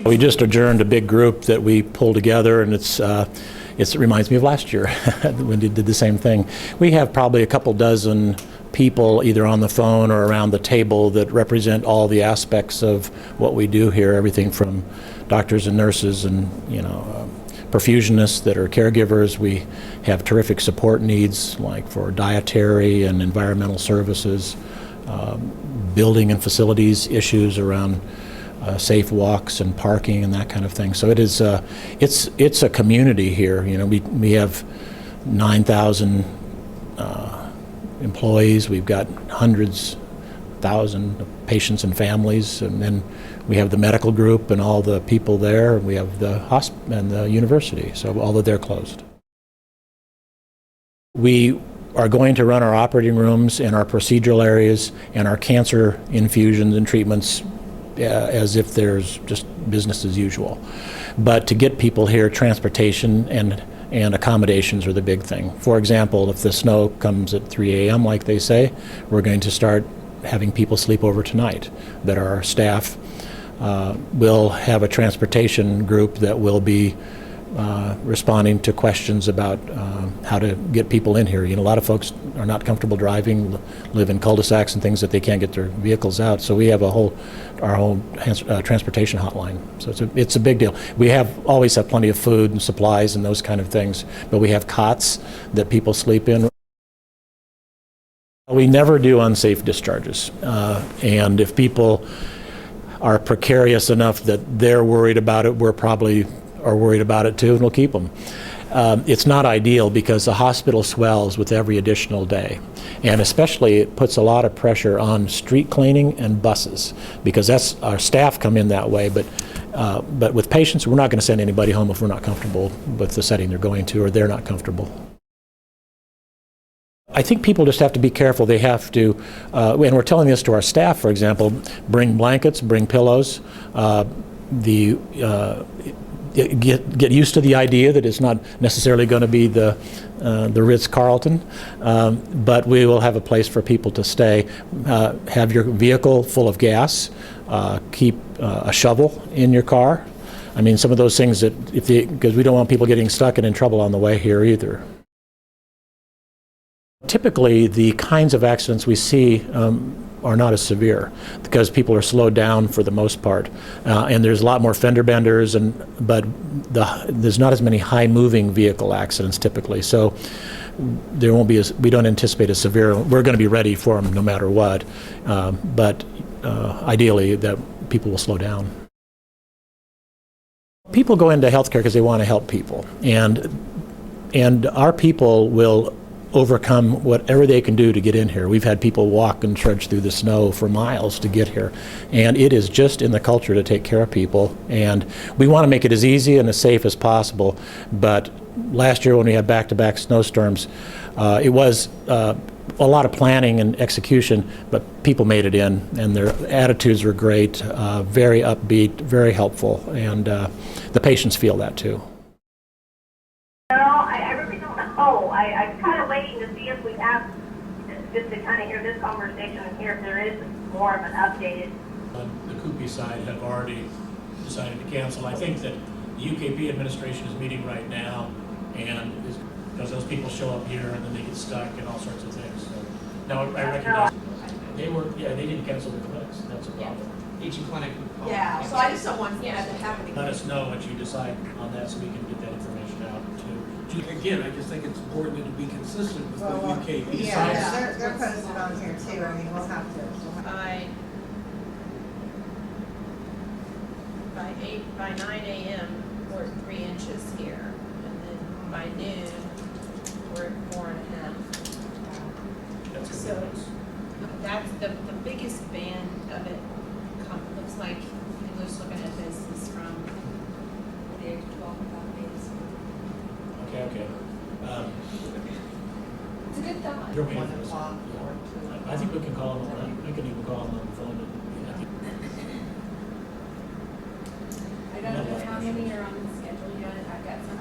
We just adjourned a big group that we pulled together, and it reminds me of last year when we did the same thing. We have probably a couple dozen people either on the phone or around the table that represent all the aspects of what we do here, everything from doctors and nurses and perfusionists that are caregivers. We have terrific support needs like for dietary and environmental services, building and facilities issues around safe walks and parking and that kind of thing. So it is it's a community here. We have 9,000 employees. We've got hundreds, thousands of patients and families, and then we have the medical group and all the people there. We have the hospital and the university, so all of they're closed. We are going to run our operating rooms and our procedural areas and our cancer infusions and treatments as if there's just business as usual. But to get people here, transportation and accommodations are the big thing. For example, if the snow comes at 3 a.m. like they say, we're going to start having people sleep over tonight. That our staff will have a transportation group that will be responding to questions about how to get people in here. A lot of folks are not comfortable driving, live in cul-de-sacs and things that they can't get their vehicles out. So we have our whole transportation hotline. So it's a big deal. We always have plenty of food and supplies and those kind of things, but we have cots that people sleep in. We never do unsafe discharges, and if people are precarious enough that they're worried about it, we're probably are worried about it too, and we'll keep them. It's not ideal because the hospital swells with every additional day, and especially it puts a lot of pressure on street cleaning and buses, because that's our staff come in that way. But with patients, we're not going to send anybody home if we're not comfortable with the setting they're going to, or they're not comfortable. I think people just have to be careful. They have to, and we're telling this to our staff, for example, bring blankets, bring pillows. Get used to the idea that it's not necessarily going to be the Ritz-Carlton, but we will have a place for people to stay. Have your vehicle full of gas. Keep a shovel in your car. I mean, some of those things because we don't want people getting stuck and in trouble on the way here either. Typically, the kinds of accidents we see are not as severe because people are slowed down for the most part, and there's a lot more fender benders, but there's not as many high-moving vehicle accidents typically. So there won't be we don't anticipate a severe. We're going to be ready for them no matter what, but ideally that people will slow down. People go into healthcare because they want to help people, and our people will overcome whatever they can do to get in here. We've had people walk and trudge through the snow for miles to get here, and it is just in the culture to take care of people, and we want to make it as easy and as safe as possible. But last year when we had back-to-back snowstorms, it was a lot of planning and execution, but people made it in, and their attitudes were great, very upbeat, very helpful, and the patients feel that too. I really don't know. I'm kind of waiting to see if we have, just to kind of hear this conversation and hear if there is more of an updated. The Coopy side have already decided to cancel. I think that the UKP administration is meeting right now, and because those people show up here and then they get stuck and all sorts of things. So now I recognize they didn't cancel the clinics. That's a problem. Each clinic. Yeah, so I just don't want that to happen. Let us know what you decide on that so we can get that information out too. Again, I just think it's important to be consistent with what UKP decides. Yeah, they're posted on here too. I mean, we'll have to. By 9 a.m. we're at 3 inches here, and then by noon we're at 4.5. So that's the biggest band of it. Looks like I'm just looking at this is from the age of 12 days. Okay. It's a good thought. You're waiting for this. I think we can call them. We can even call them on the phone. I don't know how many are on the schedule yet. I've got some